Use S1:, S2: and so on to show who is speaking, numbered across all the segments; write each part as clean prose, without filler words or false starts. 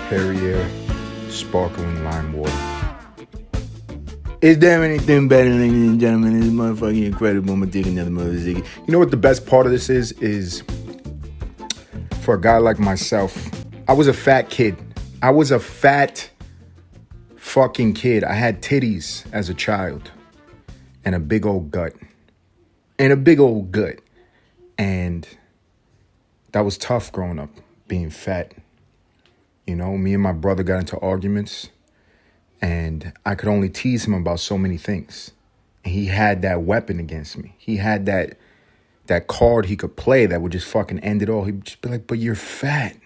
S1: Perrier sparkling lime water. Is there anything better, ladies and gentlemen? It's motherfucking incredible. I'm gonna take another mother ziggy. You know what the best part of this is for a guy like myself, I was a fat kid. I was a fat fucking kid. I had titties as a child and a big old gut. And that was tough growing up, being fat. You know, me and my brother got into arguments and I could only tease him about so many things. And he had that weapon against me. He had that card he could play that would just fucking end it all. He'd just be like, but you're fat.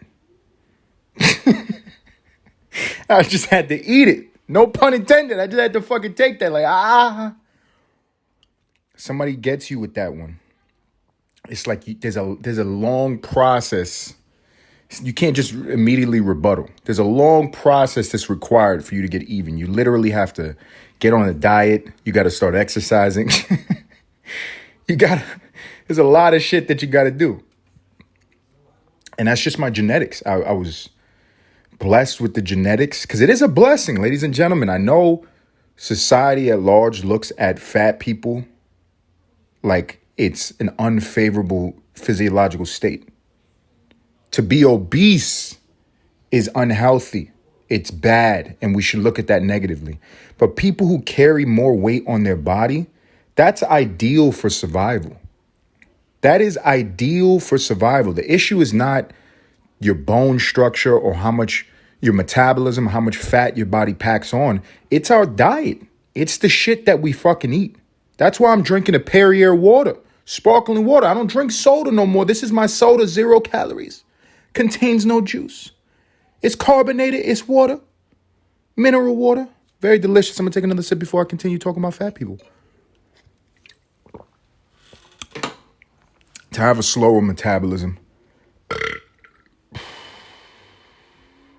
S1: I just had to eat it. No pun intended. I just had to fucking take that. Like, Somebody gets you with that one. It's like there's a long process. You can't just immediately rebuttal. There's a long process that's required for you to get even. You literally have to get on a diet. You got to start exercising. There's a lot of shit that you got to do. And that's just my genetics. I was blessed with the genetics because it is a blessing, ladies and gentlemen. I know society at large looks at fat people like it's an unfavorable physiological state. To be obese is unhealthy. It's bad, and we should look at that negatively. But people who carry more weight on their body, that's ideal for survival. That is ideal for survival. The issue is not your bone structure or how much your metabolism, how much fat your body packs on. It's our diet. It's the shit that we fucking eat. That's why I'm drinking a Perrier water, sparkling water. I don't drink soda no more. This is my soda, 0 calories. Contains no juice. It's carbonated. It's water. Mineral water. Very delicious. I'm going to take another sip before I continue talking about fat people. To have a slower metabolism.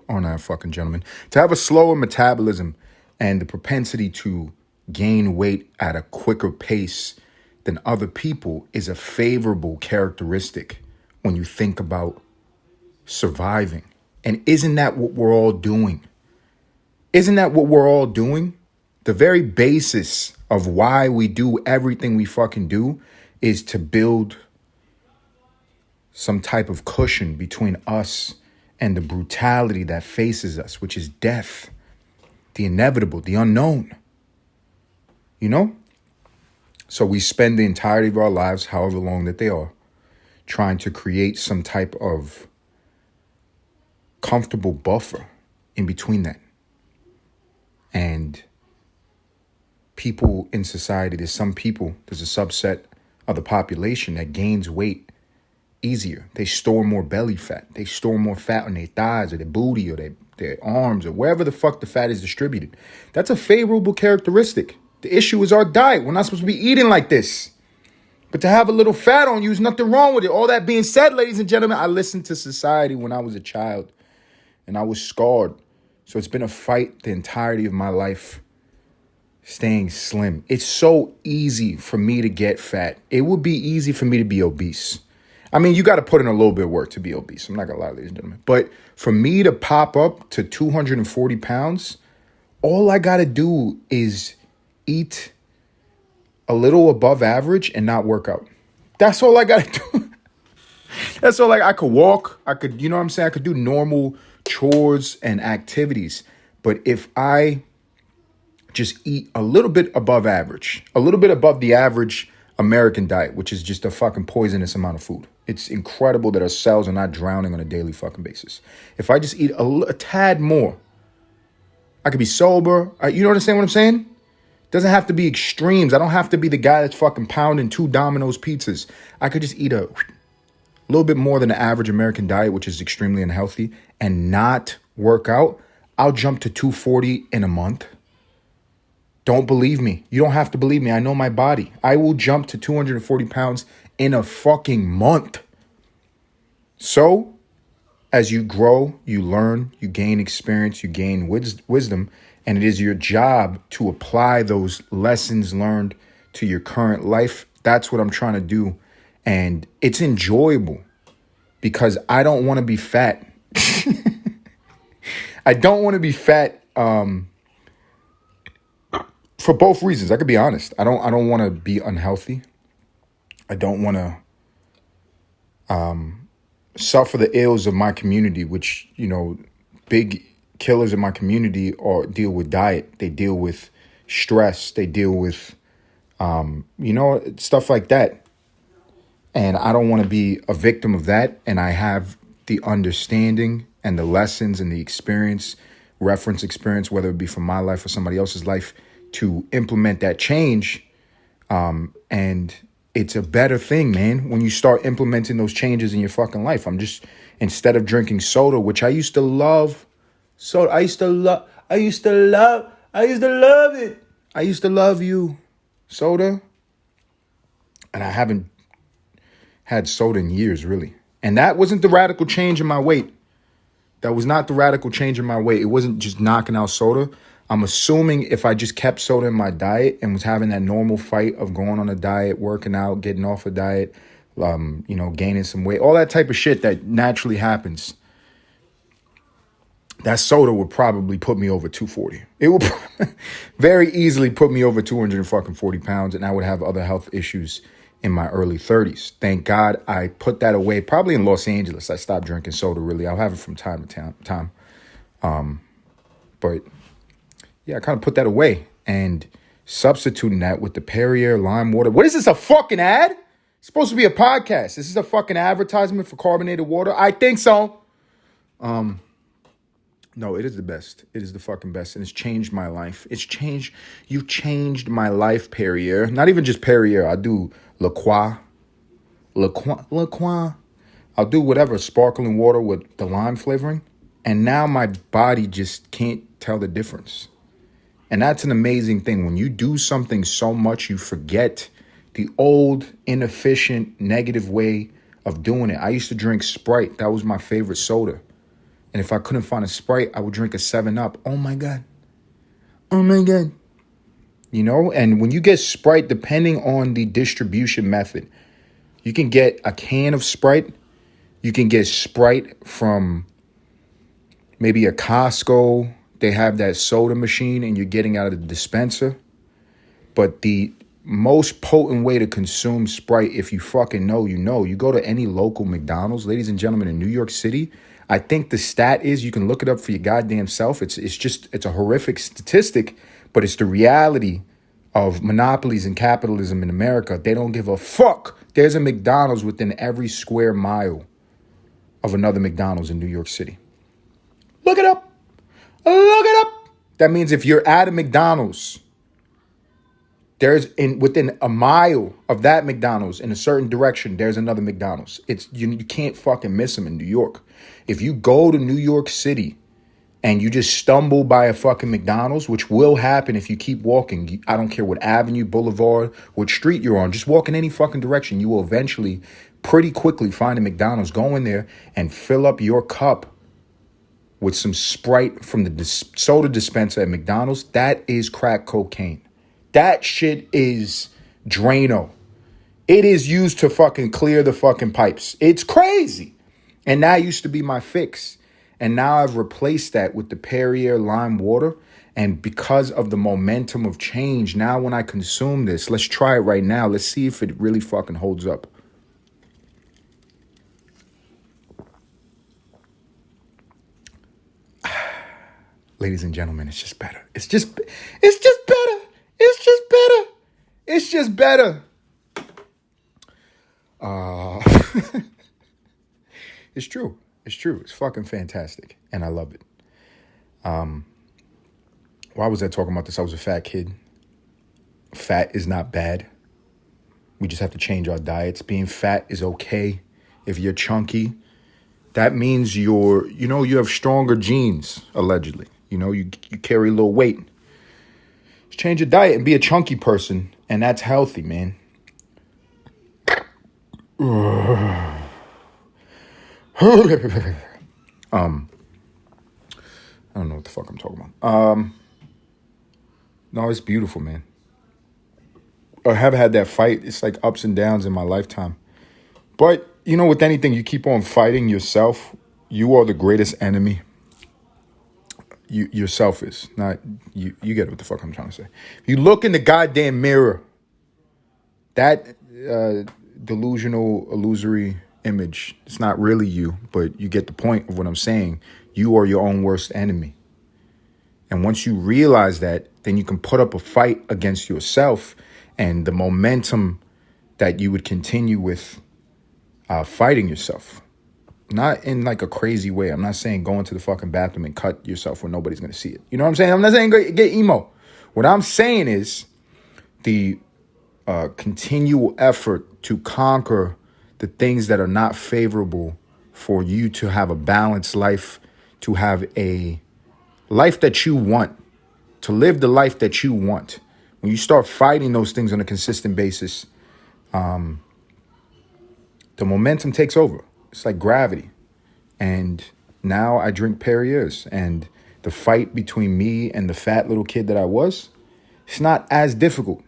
S1: Aren't I a fucking gentleman? To have a slower metabolism and the propensity to gain weight at a quicker pace than other people is a favorable characteristic when you think about surviving. And isn't that what we're all doing? Isn't that what we're all doing? The very basis of why we do everything we fucking do is to build some type of cushion between us and the brutality that faces us, which is death, the inevitable, the unknown. You know? So we spend the entirety of our lives, however long that they are, trying to create some type of comfortable buffer in between that. And people in society, there's a subset of the population that gains weight easier. They store more belly fat. They store more fat on their thighs or their booty or their arms or wherever the fuck the fat is distributed. That's a favorable characteristic. The issue is our diet. We're not supposed to be eating like this. But to have a little fat on you is nothing wrong with it. All that being said, ladies and gentlemen, I listened to society when I was a child and I was scarred. So it's been a fight the entirety of my life staying slim. It's so easy for me to get fat. It would be easy for me to be obese. I mean, you got to put in a little bit of work to be obese. I'm not going to lie, ladies and gentlemen. But for me to pop up to 240 pounds, all I got to do is eat a little above average and not work out. That's all I got to do. That's all. Like, I could walk. I could, you know what I'm saying? I could do normal chores and activities. But if I just eat a little bit above average, a little bit above the average American diet, which is just a fucking poisonous amount of food. It's incredible that our cells are not drowning on a daily fucking basis. If I just eat a tad more, I could be sober. You understand what I'm saying? Doesn't have to be extremes. I don't have to be the guy that's fucking pounding 2 Domino's pizzas. I could just eat a little bit more than the average American diet, which is extremely unhealthy, and not work out. I'll jump to 240 in a month. Don't believe me. You don't have to believe me. I know my body. I will jump to 240 pounds in a fucking month. So, as you grow, you learn, you gain experience, you gain wisdom, and it is your job to apply those lessons learned to your current life. That's what I'm trying to do. And it's enjoyable because I don't want to be fat. I don't want to be fat for both reasons. I could be honest. I don't want to be unhealthy. I don't want to suffer the ills of my community, which, big killers in my community deal with diet. They deal with stress. They deal with, stuff like that. And I don't want to be a victim of that. And I have the understanding and the lessons and the experience, reference experience, whether it be from my life or somebody else's life, to implement that change. And it's a better thing, man, when you start implementing those changes in your fucking life. Instead of drinking soda, which I used to love, I used to love it. I used to love you, soda. And I haven't had soda in years, really. And that wasn't the radical change in my weight. That was not the radical change in my weight. It wasn't just knocking out soda. I'm assuming if I just kept soda in my diet and was having that normal fight of going on a diet, working out, getting off a diet, gaining some weight, all that type of shit that naturally happens, that soda would probably put me over 240. It would very easily put me over 240 pounds, and I would have other health issues in my early 30s. Thank God I put that away. Probably in Los Angeles, I stopped drinking soda, really. I'll have it from time to time. But yeah, I kind of put that away and substituting that with the Perrier lime water. What is this, a fucking ad? It's supposed to be a podcast. This is a fucking advertisement for carbonated water? I think so. No, it is the best. It is the fucking best. And it's changed my life. You've changed my life, Perrier. Not even just Perrier. I do La Croix. I'll do whatever, sparkling water with the lime flavoring. And now my body just can't tell the difference. And that's an amazing thing. When you do something so much, you forget the old, inefficient, negative way of doing it. I used to drink Sprite. That was my favorite soda. And if I couldn't find a Sprite, I would drink a 7-Up. Oh, my God. And when you get Sprite, depending on the distribution method, you can get a can of Sprite. You can get Sprite from maybe a Costco. They have that soda machine and you're getting out of the dispenser. But the most potent way to consume Sprite, if you fucking know, you go to any local McDonald's, ladies and gentlemen, in New York City. I think the stat is, you can look it up for your goddamn self. It's a horrific statistic, but it's the reality of monopolies and capitalism in America. They don't give a fuck. There's a McDonald's within every square mile of another McDonald's in New York City. Look it up. That means if you're at a McDonald's, within a mile of that McDonald's in a certain direction, there's another McDonald's. You can't fucking miss them in New York. If you go to New York City and you just stumble by a fucking McDonald's, which will happen if you keep walking, I don't care what avenue, boulevard, what street you're on, just walk in any fucking direction, you will eventually pretty quickly find a McDonald's. Go in there and fill up your cup with some Sprite from the soda dispenser at McDonald's. That is crack cocaine. That shit is Drano. It is used to fucking clear the fucking pipes. It's crazy. And that used to be my fix. And now I've replaced that with the Perrier lime water. And because of the momentum of change, now when I consume this, let's try it right now. Let's see if it really fucking holds up. Ladies and gentlemen, it's just better. It's just better. It's true. It's fucking fantastic. And I love it. Why was I talking about this? I was a fat kid. Fat is not bad. We just have to change our diets. Being fat is okay. If you're chunky, that means you have stronger genes, allegedly. You carry a little weight. Just change your diet and be a chunky person. And that's healthy, man. I don't know what the fuck I'm talking about. No, it's beautiful, man. I have had that fight. It's like ups and downs in my lifetime. But, with anything, you keep on fighting yourself. You are the greatest enemy yourself is, not you. You get what the fuck I'm trying to say. If you look in the goddamn mirror, that delusional, illusory image, it's not really you, but you get the point of what I'm saying. You are your own worst enemy. And once you realize that, then you can put up a fight against yourself, and the momentum that you would continue with fighting yourself. Not in like a crazy way. I'm not saying go into the fucking bathroom and cut yourself where nobody's going to see it. You know what I'm saying? I'm not saying get emo. What I'm saying is the continual effort to conquer the things that are not favorable for you to have a balanced life, to have a life that you want, to live the life that you want. When you start fighting those things on a consistent basis, the momentum takes over. It's like gravity. And now I drink Perrier's, and the fight between me and the fat little kid that I was, it's not as difficult.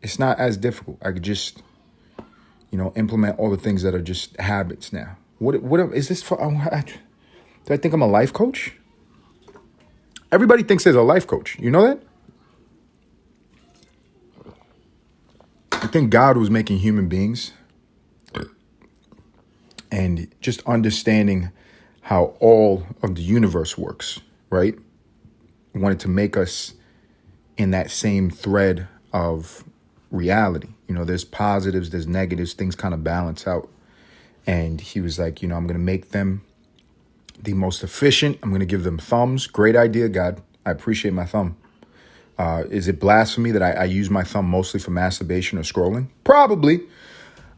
S1: It's not as difficult. I could just, implement all the things that are just habits now. What is this for? Do I think I'm a life coach? Everybody thinks there's a life coach. You know that? I think God was making human beings and just understanding how all of the universe works, right? Wanted to make us in that same thread of reality. There's positives, there's negatives, things kind of balance out. And he was like, I'm going to make them the most efficient. I'm going to give them thumbs. Great idea, God. I appreciate my thumb. Is it blasphemy that I use my thumb mostly for masturbation or scrolling? Probably.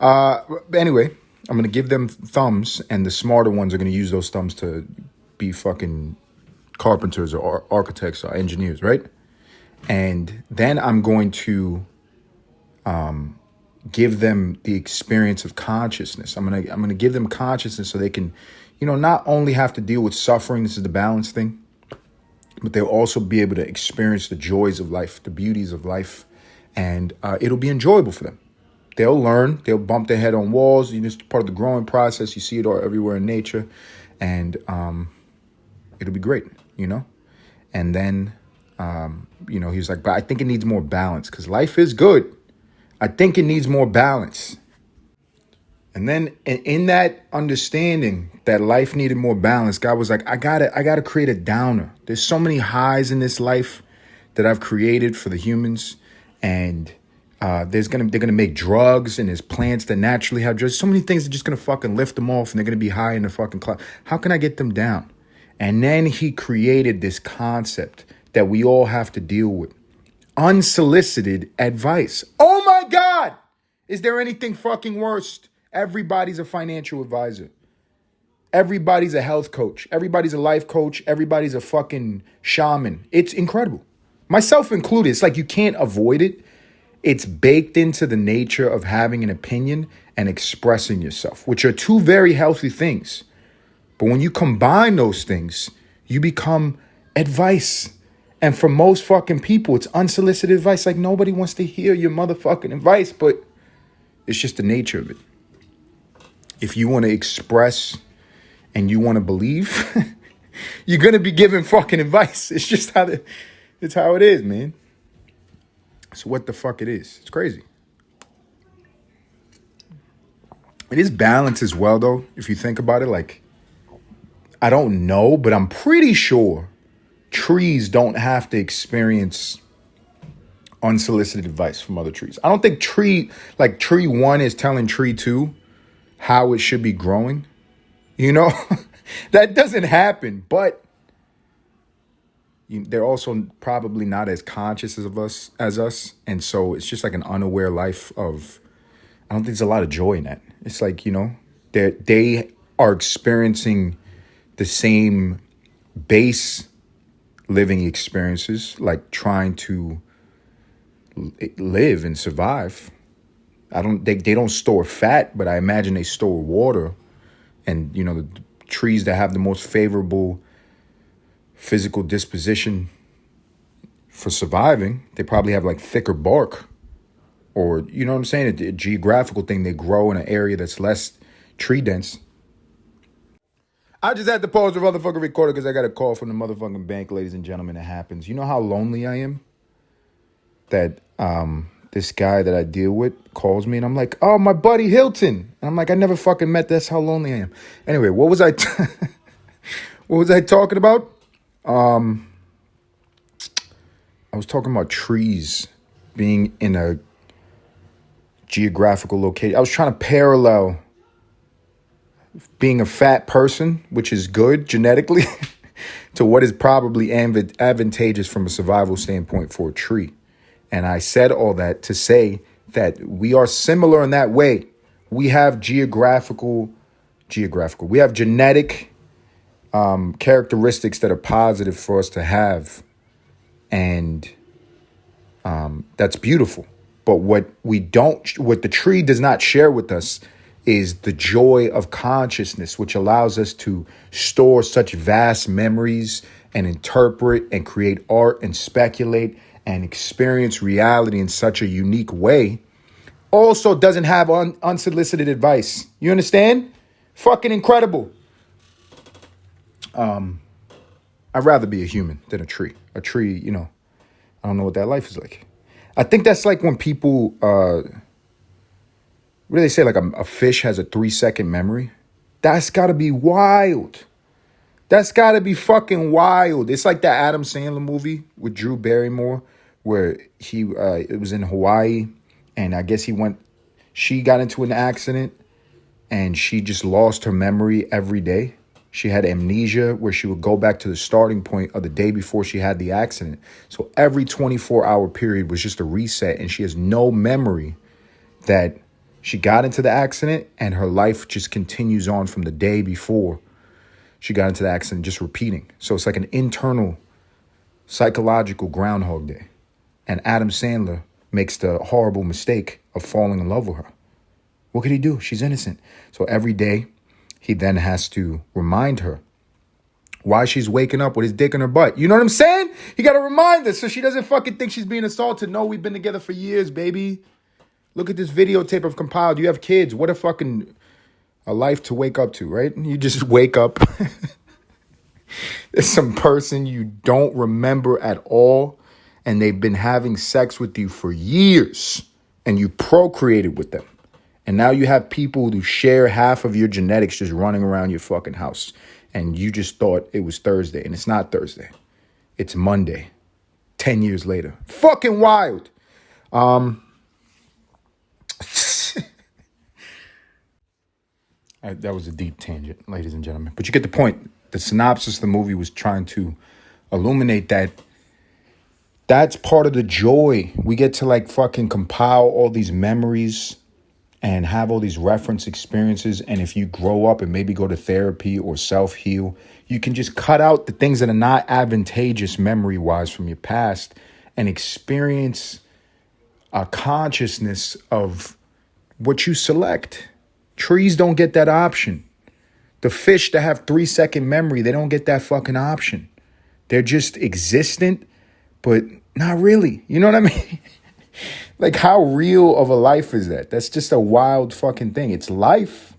S1: But anyway, I'm going to give them thumbs, and the smarter ones are going to use those thumbs to be fucking carpenters or architects or engineers, right? And then I'm going to give them the experience of consciousness. I'm gonna give them consciousness so they can, not only have to deal with suffering. This is the balance thing, but they'll also be able to experience the joys of life, the beauties of life, and it'll be enjoyable for them. They'll learn. They'll bump their head on walls. It's part of the growing process. You see it all everywhere in nature, and it'll be great. And then he was like, but I think it needs more balance because life is good. I think it needs more balance. And then in that understanding that life needed more balance, God was like, I gotta create a downer. There's so many highs in this life that I've created for the humans, and they're gonna make drugs, and there's plants that naturally have drugs. So many things that are just gonna fucking lift them off, and they're gonna be high in the fucking cloud. How can I get them down? And then he created this concept that we all have to deal with. Unsolicited advice. Oh my God! Is there anything fucking worse? Everybody's a financial advisor. Everybody's a health coach. Everybody's a life coach. Everybody's a fucking shaman. It's incredible. Myself included. It's like you can't avoid it. It's baked into the nature of having an opinion and expressing yourself, which are two very healthy things. But when you combine those things, you become advice. And for most fucking people, it's unsolicited advice. Like nobody wants to hear your motherfucking advice, but it's just the nature of it. If you want to express and you want to believe, you're going to be giving fucking advice. It's just it's how it is, man. It's what the fuck it is. It's crazy. It is balance as well, though, if you think about it. Like, I don't know, but I'm pretty sure trees don't have to experience unsolicited advice from other trees. I don't think tree 1 is telling tree 2 how it should be growing. That doesn't happen, but they're also probably not as conscious as us. And so it's just like an unaware life of, I don't think there's a lot of joy in that. It's like, they are experiencing the same base living experiences, like trying to live and survive. They don't store fat, but I imagine they store water. And, the trees that have the most favorable physical disposition for surviving, they probably have like thicker bark, or, you know what I'm saying? A geographical thing. They grow in an area that's less tree dense. I just had to pause the motherfucking recorder because I got a call from the motherfucking bank, ladies and gentlemen. It happens. You know how lonely I am? That this guy that I deal with calls me and I'm like, oh, my buddy Hilton. And I'm like, I never fucking met. That's how lonely I am. Anyway, what was I what was I talking about? I was talking about trees being in a geographical location. I was trying to parallel being a fat person, which is good genetically, to what is probably advantageous from a survival standpoint for a tree. And I said all that to say that we are similar in that way. We have we have genetic characteristics that are positive for us to have. And that's beautiful. But what the tree does not share with us is the joy of consciousness, which allows us to store such vast memories and interpret and create art and speculate and experience reality in such a unique way. Also doesn't have unsolicited advice. You understand? Fucking incredible. I'd rather be a human than a tree. A tree, I don't know what that life is like. I think that's like when people, what do they say? Like a fish has a 3-second memory. That's got to be wild. That's got to be fucking wild. It's like that Adam Sandler movie with Drew Barrymore where it was in Hawaii. And I guess she got into an accident and she just lost her memory every day. She had amnesia where she would go back to the starting point of the day before she had the accident. So every 24-hour period was just a reset, and she has no memory that she got into the accident, and her life just continues on from the day before she got into the accident, just repeating. So it's like an internal psychological Groundhog Day. And Adam Sandler makes the horrible mistake of falling in love with her. What could he do? She's innocent. So every day, he then has to remind her why she's waking up with his dick in her butt. You know what I'm saying? He got to remind her so she doesn't fucking think she's being assaulted. No, we've been together for years, baby. Look at this videotape I've compiled. You have kids. What a life to wake up to, right? You just wake up. There's some person you don't remember at all, and they've been having sex with you for years, and you procreated with them. And now you have people who share half of your genetics just running around your fucking house. And you just thought it was Thursday. And it's not Thursday. It's Monday. 10 years later. Fucking wild. That was a deep tangent, ladies and gentlemen. But you get the point. The synopsis of the movie was trying to illuminate that that's part of the joy. We get to fucking compile all these memories and have all these reference experiences. And if you grow up and maybe go to therapy or self-heal, you can just cut out the things that are not advantageous memory-wise from your past and experience a consciousness of what you select. Trees don't get that option. The fish that have 3-second memory, they don't get that fucking option. They're just existent, but not really. You know what I mean? Like, how real of a life is that? That's just a wild fucking thing. It's life.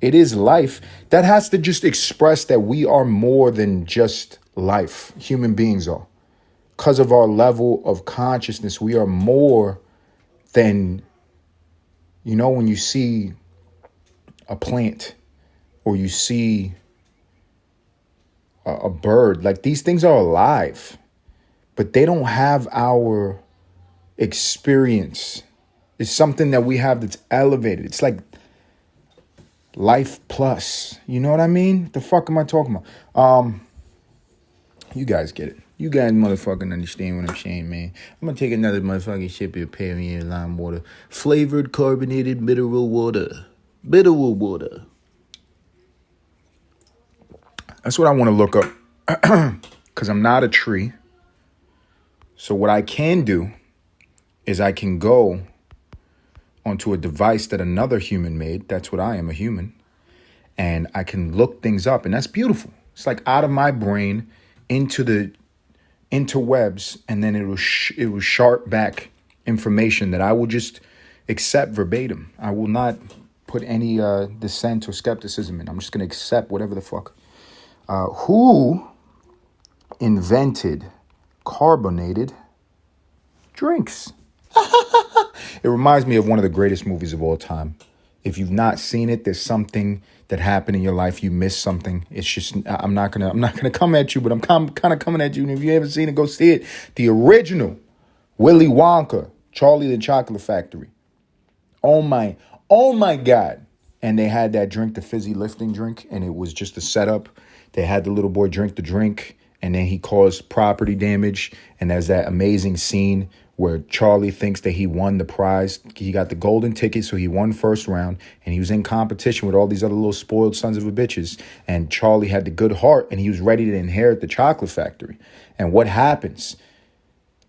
S1: It is life. That has to just express that we are more than just life. Human beings are. Because of our level of consciousness, we are more than, when you see a plant or you see a bird, like these things are alive, but they don't have our experience. It's something that we have that's elevated. It's like life plus. You know what I mean? The fuck am I talking about? You guys get it. You guys motherfucking understand what I'm saying, man. I'm gonna take another motherfucking sip of Perrier lime water. Flavored carbonated mineral water. Mineral water. That's what I want to look up. Because I'm not a tree. So what I can do is I can go onto a device that another human made. That's what I am, a human. And I can look things up. And that's beautiful. It's like out of my brain into the interwebs. And then it will sharp back information that I will just accept verbatim. I will not put any dissent or skepticism in. I'm just going to accept whatever the fuck. Who invented carbonated drinks? It reminds me of one of the greatest movies of all time. If you've not seen it, there's something that happened in your life. You missed something. It's just I'm not gonna come at you, but I'm kind of coming at you. And if you haven't seen it, go see it. The original Willy Wonka, Charlie and the Chocolate Factory. Oh my God! And they had that drink, the fizzy lifting drink, and it was just a setup. They had the little boy drink the drink, and then he caused property damage. And there's that amazing scene where Charlie thinks that he won the prize. He got the golden ticket, so he won first round, and he was in competition with all these other little spoiled sons of a bitches. And Charlie had the good heart, and he was ready to inherit the chocolate factory. And what happens?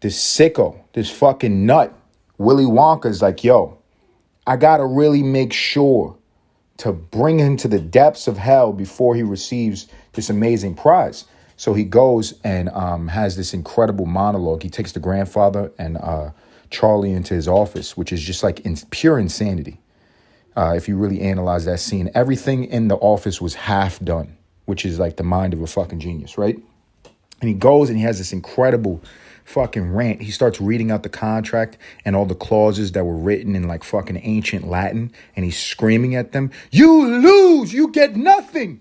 S1: This sicko, this fucking nut, Willy Wonka is like, yo, I gotta really make sure to bring him to the depths of hell before he receives this amazing prize. So he goes and has this incredible monologue. He takes the grandfather and Charlie into his office, which is just like pure insanity. If you really analyze that scene, everything in the office was half done, which is like the mind of a fucking genius, right? And he goes and he has this incredible fucking rant. He starts reading out the contract and all the clauses that were written in like fucking ancient Latin. And he's screaming at them, "You lose, you get nothing."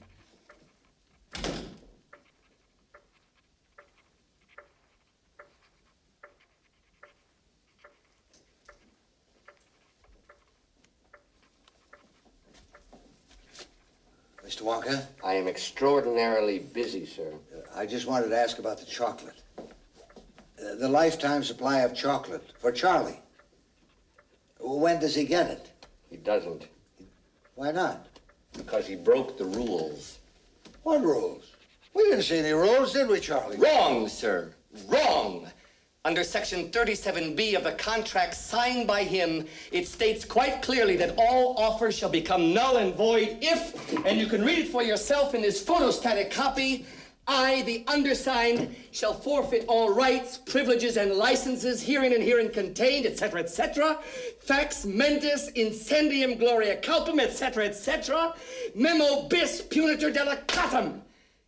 S2: Mr. Wonka?
S3: I am extraordinarily busy, sir.
S2: I just wanted to ask about the chocolate. The lifetime supply of chocolate for Charlie. When does he get it?
S3: He doesn't.
S2: Why not?
S3: Because he broke the rules.
S2: What rules? We didn't see any rules, did we, Charlie?
S3: Wrong, sir. Wrong. Under Section 37B of the contract signed by him, it states quite clearly that all offers shall become null and void if, and you can read it for yourself in this photostatic copy, I, the undersigned, shall forfeit all rights, privileges, and licenses herein and herein contained, etc., etc., fax mentis incendium gloria culpum, etc., etc., memo bis punitor delicatum.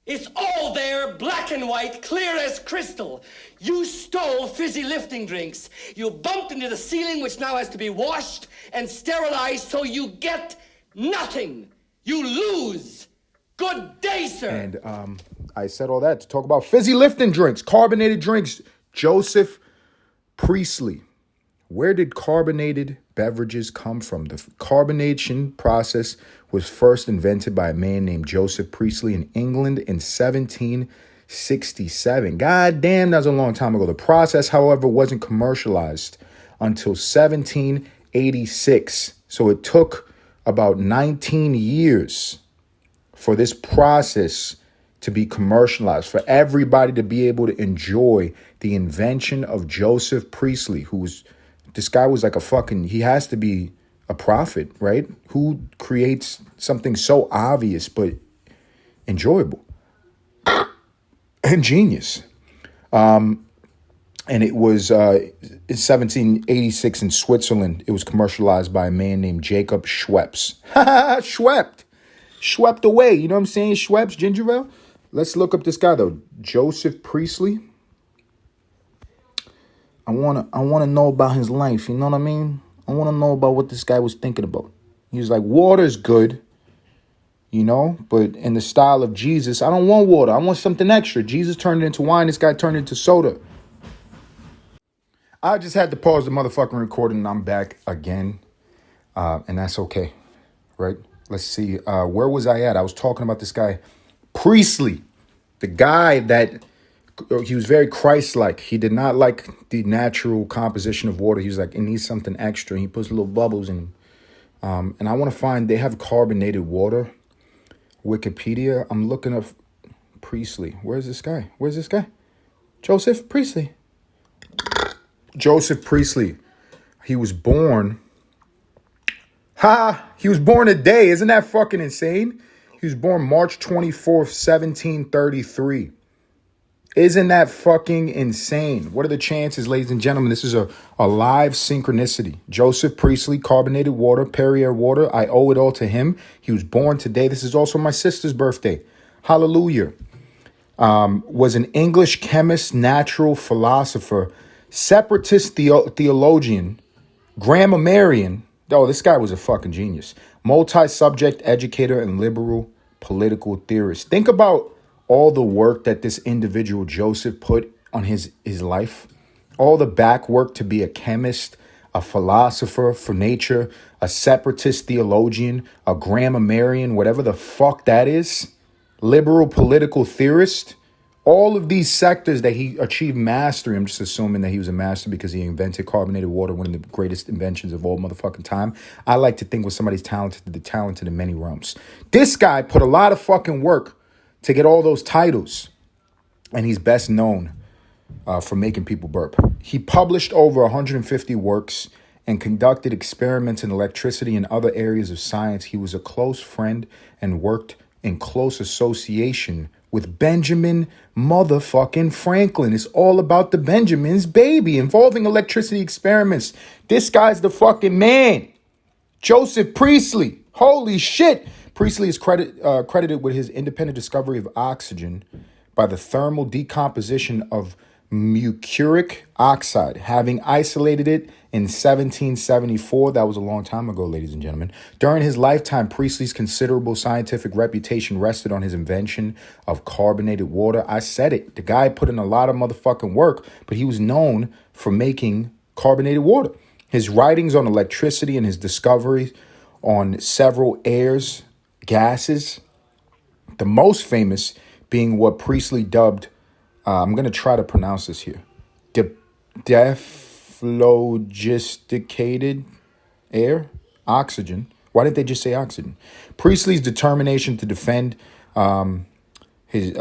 S3: It's all there, black and white, clear as crystal. You stole fizzy lifting drinks. You bumped into the ceiling, which now has to be washed and sterilized, so you get nothing. You lose. Good day, sir.
S1: And I said all that to talk about fizzy lifting drinks, carbonated drinks. Joseph Priestley. Where did carbonated beverages come from? The carbonation process was first invented by a man named Joseph Priestley in England in 1767. God damn, that was a long time ago. The process, however, wasn't commercialized until 1786. So it took about 19 years for this process to be commercialized, for everybody to be able to enjoy the invention of Joseph Priestley, this guy was like he has to be a prophet, right? Who creates something so obvious but enjoyable and genius. And it was in 1786 in Switzerland. It was commercialized by a man named Jacob Schweppes. Schwepped away. You know what I'm saying? Schweppes, ginger ale. Let's look up this guy though. Joseph Priestley. I wanna know about his life. You know what I mean? I want to know about what this guy was thinking about. He was like, water's good, but in the style of Jesus, I don't want water. I want something extra. Jesus turned it into wine. This guy turned it into soda. I just had to pause the motherfucking recording and I'm back again. And that's okay, right? Let's see. Where was I at? I was talking about this guy, Priestley, the guy that... He was very Christ-like. He did not like the natural composition of water. He was like, it needs something extra. He puts little bubbles in. And I want to find, they have carbonated water. Wikipedia. I'm looking up Priestley. Where's this guy? Joseph Priestley. Joseph Priestley. He was born. He was born today. Isn't that fucking insane? He was born March 24th, 1733. Isn't that fucking insane? What are the chances, ladies and gentlemen? This is a live synchronicity. Joseph Priestley, carbonated water, Perrier water. I owe it all to him. He was born today. This is also my sister's birthday. Hallelujah. Was an English chemist, natural philosopher, separatist theologian, grammarian. Oh, this guy was a fucking genius. Multi-subject educator and liberal political theorist. Think about all the work that this individual Joseph put on his life. All the back work to be a chemist, a philosopher for nature, a separatist theologian, a grammarian, whatever the fuck that is, liberal political theorist. All of these sectors that he achieved mastery. I'm just assuming that he was a master because he invented carbonated water, one of the greatest inventions of all motherfucking time. I like to think when somebody's talented, they're talented in many realms. This guy put a lot of fucking work to get all those titles. And he's best known for making people burp. He published over 150 works and conducted experiments in electricity and other areas of science. He was a close friend and worked in close association with Benjamin motherfucking Franklin. It's all about the Benjamins, baby, involving electricity experiments. This guy's the fucking man. Joseph Priestley. Holy shit. Priestley is credited with his independent discovery of oxygen by the thermal decomposition of mercuric oxide, having isolated it in 1774. That was a long time ago, ladies and gentlemen. During his lifetime, Priestley's considerable scientific reputation rested on his invention of carbonated water. I said it. The guy put in a lot of motherfucking work, but he was known for making carbonated water. His writings on electricity and his discoveries on several airs, gases, the most famous being what Priestley dubbed, I'm going to try to pronounce this here, dephlogisticated air, oxygen. Why didn't they just say oxygen? Priestley's determination to defend his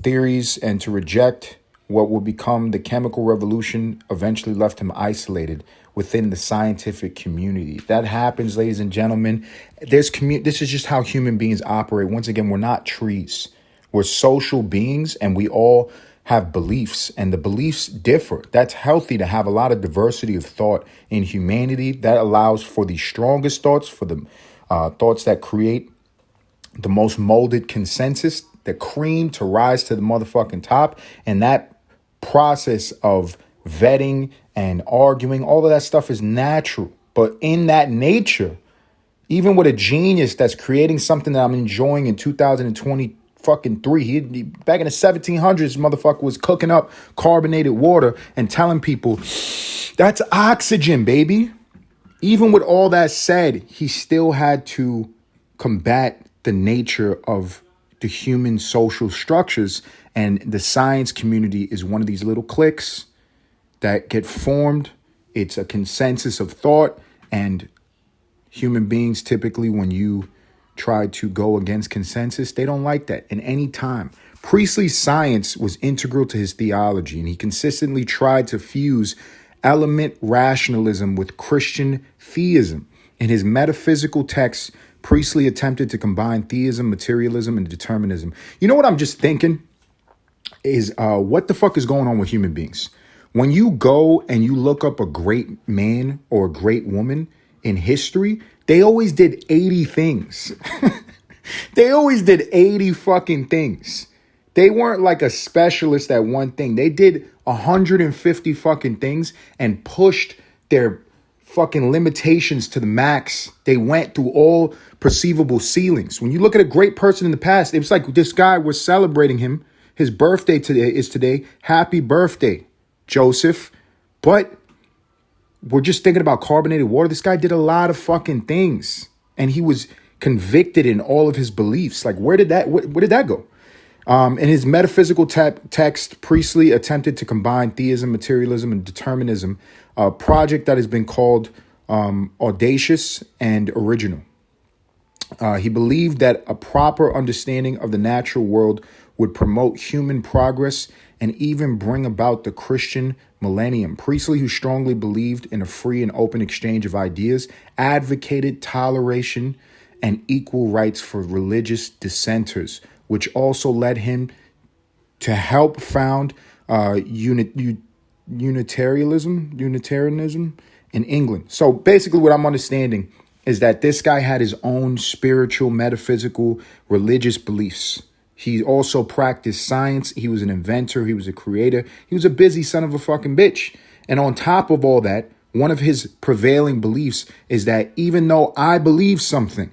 S1: theories and to reject what would become the chemical revolution eventually left him isolated within the scientific community. That happens, ladies and gentlemen. This is just how human beings operate. Once again, we're not trees. We're social beings, and we all have beliefs, and the beliefs differ. That's healthy to have a lot of diversity of thought in humanity. That allows for the strongest thoughts, for the thoughts that create the most molded consensus, the cream to rise to the motherfucking top. And that process of vetting and arguing, all of that stuff is natural. But in that nature, even with a genius that's creating something that I'm enjoying in 2020, fucking three. He back in the 1700s, motherfucker was cooking up carbonated water and telling people that's oxygen, baby. Even with all that said, he still had to combat the nature of the human social structures, and the science community is one of these little cliques that get formed. It's a consensus of thought, and human beings typically, when you try to go against consensus, they don't like that in any time. Priestley's science was integral to his theology, and he consistently tried to fuse element rationalism with Christian theism. In his metaphysical texts, Priestley attempted to combine theism, materialism, and determinism. You know what I'm just thinking is what the fuck is going on with human beings? When you go and you look up a great man or a great woman in history, they always did 80 things. They always did 80 fucking things. They weren't like a specialist at one thing. They did 150 fucking things and pushed their fucking limitations to the max. They went through all perceivable ceilings. When you look at a great person in the past, it was like this guy, we're celebrating him. His birthday today is today. Happy birthday, Joseph. But we're just thinking about carbonated water. This guy did a lot of fucking things, and he was convicted in all of his beliefs. Like, where did that go? In his metaphysical text, Priestley attempted to combine theism, materialism, and determinism, a project that has been called audacious and original. He believed that a proper understanding of the natural world would promote human progress and even bring about the Christian millennium. Priestley, who strongly believed in a free and open exchange of ideas, advocated toleration and equal rights for religious dissenters, which also led him to help found Unitarianism in England. So basically what I'm understanding is that this guy had his own spiritual, metaphysical, religious beliefs. He also practiced science. He was an inventor. He was a creator. He was a busy son of a fucking bitch. And on top of all that, one of his prevailing beliefs is that even though I believe something,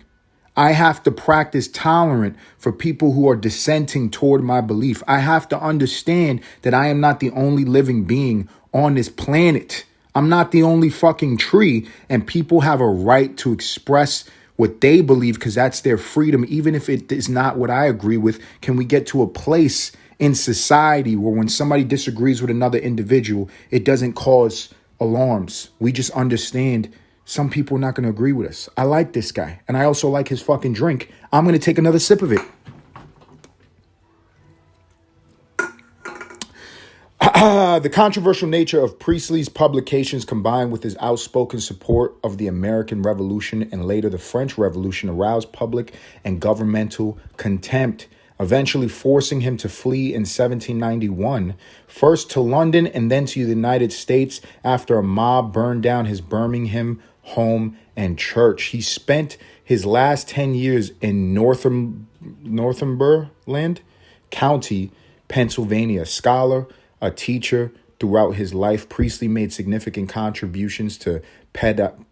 S1: I have to practice tolerance for people who are dissenting toward my belief. I have to understand that I am not the only living being on this planet. I'm not the only fucking tree, and people have a right to express what they believe because that's their freedom, even if it is not what I agree with. Can we get to a place in society where when somebody disagrees with another individual, it doesn't cause alarms? We just understand some people are not going to agree with us. I like this guy, and I also like his fucking drink. I'm going to take another sip of it. The controversial nature of Priestley's publications combined with his outspoken support of the American Revolution and later the French Revolution aroused public and governmental contempt, eventually forcing him to flee in 1791, first to London and then to the United States after a mob burned down his Birmingham home and church. He spent his last 10 years in Northumberland County, Pennsylvania, a scholar, a teacher. Throughout his life, Priestley made significant contributions to pedology,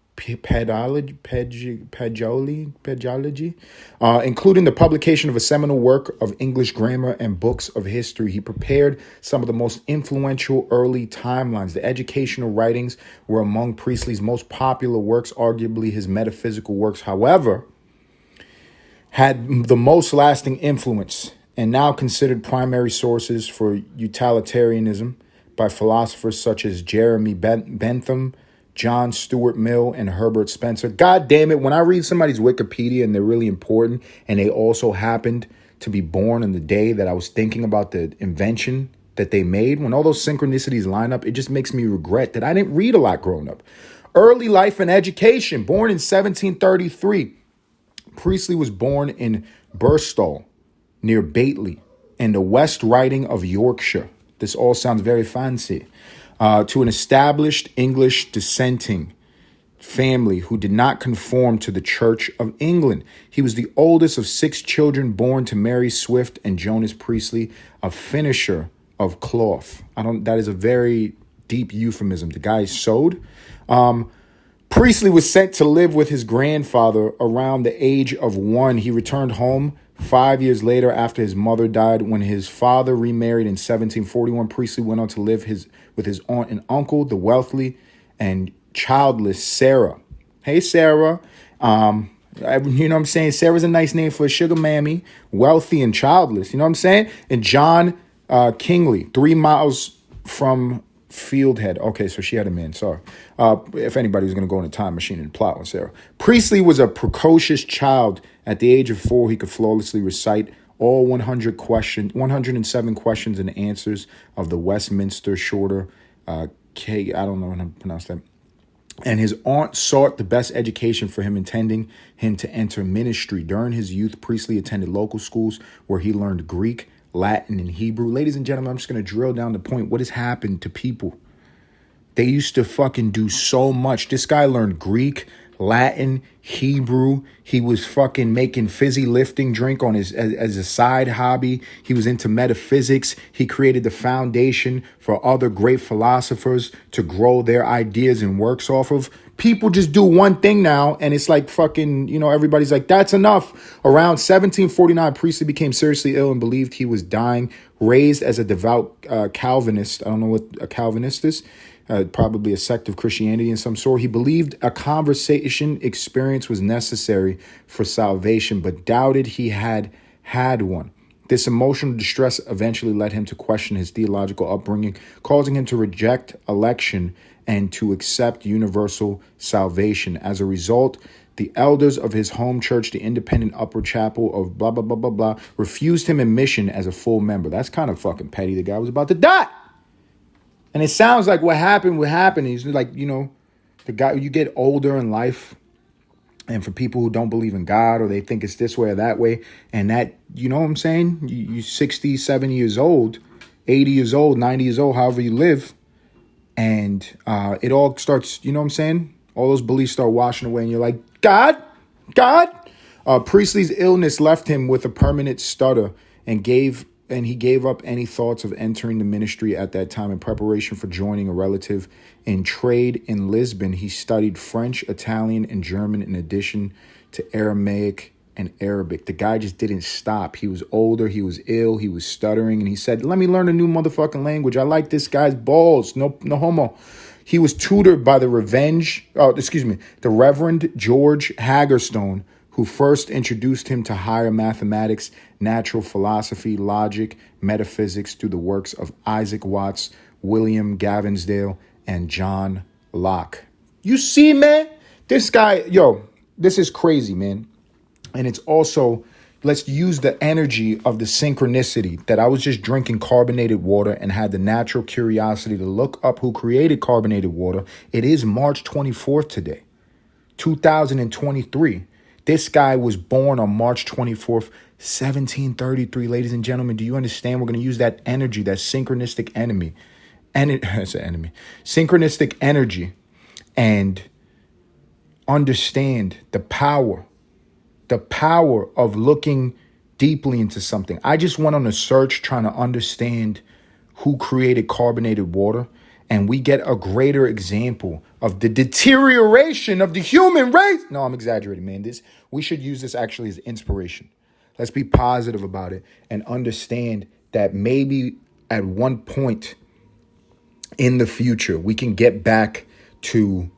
S1: including the publication of a seminal work of English grammar and books of history. He prepared some of the most influential early timelines. The educational writings were among Priestley's most popular works, arguably his metaphysical works, however, had the most lasting influence and now considered primary sources for utilitarianism by philosophers such as Jeremy Bentham, John Stuart Mill, and Herbert Spencer. God damn it, when I read somebody's Wikipedia and they're really important and they also happened to be born on the day that I was thinking about the invention that they made, when all those synchronicities line up, it just makes me regret that I didn't read a lot growing up. Early life and education. Born in 1733, Priestley was born in Burstall, near Batley, in the West Riding of Yorkshire. This all sounds very fancy. To an established English dissenting family who did not conform to the Church of England. He was the oldest of 6 children born to Mary Swift and Jonas Priestley, a finisher of cloth. That is a very deep euphemism. The guy sewed. Priestley was sent to live with his grandfather around the age of 1. He returned home 5 years later after his mother died. When his father remarried in 1741, Priestley went on to live with his aunt and uncle, the wealthy and childless Sarah. Hey, Sarah. You know what I'm saying? Sarah's a nice name for a sugar mammy, wealthy and childless. You know what I'm saying? And John Kingley, 3 miles from Fieldhead. Okay, so she had a man. Sorry. If anybody was going to go in a time machine and plot on Sarah. Priestley was a precocious child. At the age of 4, he could flawlessly recite all 107 questions and answers of the Westminster Shorter. I don't know how to pronounce that. And his aunt sought the best education for him, intending him to enter ministry. During his youth, Priestley attended local schools where he learned Greek, Latin, and Hebrew. Ladies and gentlemen, I'm just going to drill down the point. What has happened to people? They used to fucking do so much. This guy learned Greek, Latin, Hebrew. He was fucking making fizzy lifting drink on as a side hobby. He was into metaphysics. He created the foundation for other great philosophers to grow their ideas and works off of. People just do one thing now, and it's like fucking, everybody's like, that's enough. Around 1749, Priestley became seriously ill and believed he was dying. Raised as a devout Calvinist. I don't know what a Calvinist is. Probably a sect of Christianity in some sort. He believed a conversation experience was necessary for salvation, but doubted he had one. This emotional distress eventually led him to question his theological upbringing, causing him to reject election and to accept universal salvation. As a result, the elders of his home church, the independent upper chapel of blah, blah, blah, blah, blah, refused him admission as a full member. That's kind of fucking petty. The guy was about to die. And it sounds like what happened would happen. He's like, the guy, you get older in life And for people who don't believe in God or they think it's this way or that way, and that, you know what I'm saying? You 60, 70 years old, 80 years old, 90 years old, however you live, and it all starts, you know what I'm saying? All those beliefs start washing away, and you're like, God. Priestley's illness left him with a permanent stutter, and he gave up any thoughts of entering the ministry at that time. In preparation for joining a relative in trade in Lisbon, he studied French, Italian, and German in addition to Aramaic and Arabic. The guy just didn't stop. He was older, he was ill, he was stuttering, and he said, let me learn a new motherfucking language. I like this guy's balls. No homo. He was tutored by the Reverend George Hagerstone, who first introduced him to higher mathematics, natural philosophy, logic, metaphysics through the works of Isaac Watts, William Gavesdale, and John Locke. You see, man, this guy, this is crazy, man. And it's also, let's use the energy of the synchronicity that I was just drinking carbonated water and had the natural curiosity to look up who created carbonated water. It is March 24th today, 2023. This guy was born on March 24th, 1733. Ladies and gentlemen, do you understand? We're going to use that energy, that synchronistic synchronistic energy, and understand the power of looking deeply into something. I just went on a search trying to understand who created carbonated water, and we get a greater example of the deterioration of the human race. No, I'm exaggerating, man. We should use this actually as inspiration. Let's be positive about it and understand that maybe at one point in the future, we can get back to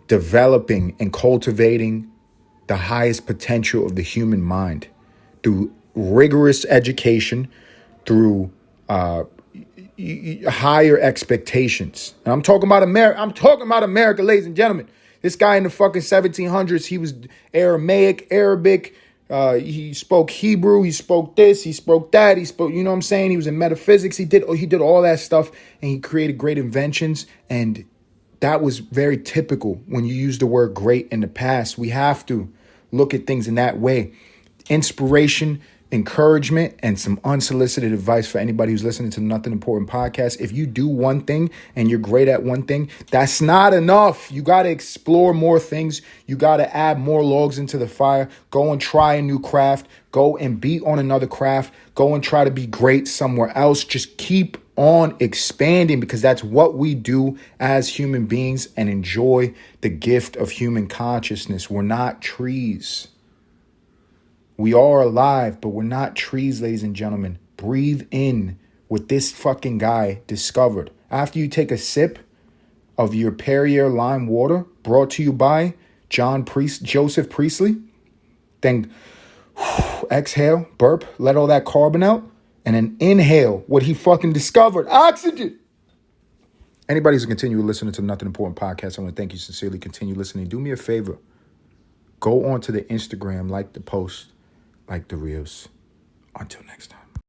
S1: developing and cultivating the highest potential of the human mind through rigorous education, through higher expectations. And I'm talking about America, ladies and gentlemen. This guy in the fucking 1700s, he was Aramaic, Arabic. He spoke Hebrew. He spoke this. He spoke that. He spoke, you know what I'm saying? He was in metaphysics. He did all that stuff, and he created great inventions. And that was very typical when you use the word great in the past. We have to look at things in that way. Inspiration, encouragement, and some unsolicited advice for anybody who's listening to the Nothing Important podcast. If you do one thing and you're great at one thing, that's not enough. You got to explore more things. You got to add more logs into the fire. Go and try a new craft. Go and be on another craft. Go and try to be great somewhere else. Just keep on expanding, because that's what we do as human beings, and enjoy the gift of human consciousness. We're not trees. We are alive, but we're not trees, ladies and gentlemen. Breathe in what this fucking guy discovered. After you take a sip of your Perrier lime water brought to you by Joseph Priestley, then exhale, burp, let all that carbon out, and then inhale what he fucking discovered. Oxygen. Anybody who's continue listening to the Nothing Important podcast, I want to thank you sincerely. Continue listening. Do me a favor. Go on to the Instagram, like the post, like the reels. Until next time.